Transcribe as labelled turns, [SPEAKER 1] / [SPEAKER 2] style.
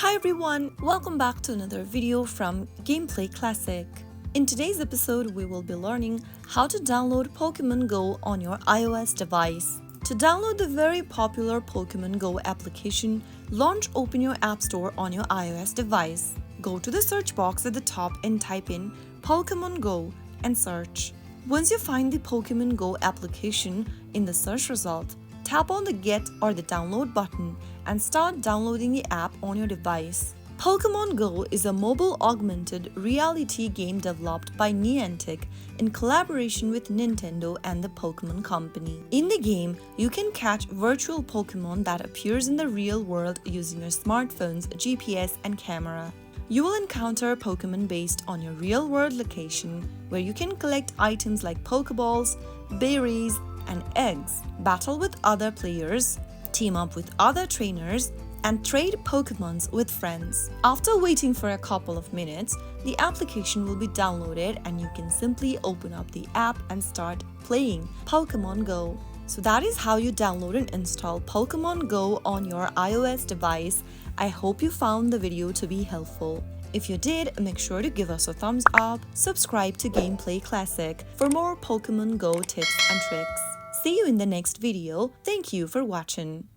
[SPEAKER 1] Hi everyone, welcome back to another video from Gameplay Classic. In today's episode, we will be learning how to download Pokémon Go on your iOS device. To download the very popular Pokémon Go application, open your App Store on your iOS device. Go to the search box at the top and type in Pokémon Go and search. Once you find the Pokémon Go application in the search result, tap on the Get or the Download button and start downloading the app on your device. Pokémon Go is a mobile augmented reality game developed by Niantic in collaboration with Nintendo and the Pokémon Company. In the game, you can catch virtual Pokémon that appears in the real world using your smartphone's GPS and camera. You will encounter Pokémon based on your real-world location, where you can collect items like Pokeballs, berries, and eggs, battle with other players, team up with other trainers, and trade Pokémons with friends. After waiting for a couple of minutes, the application will be downloaded and you can simply open up the app and start playing Pokémon Go. So that is how you download and install Pokémon Go on your iOS device. I hope you found the video to be helpful. If you did, make sure to give us a thumbs up, subscribe to Gameplay Classic for more Pokémon Go tips and tricks. See you in the next video. Thank you for watching.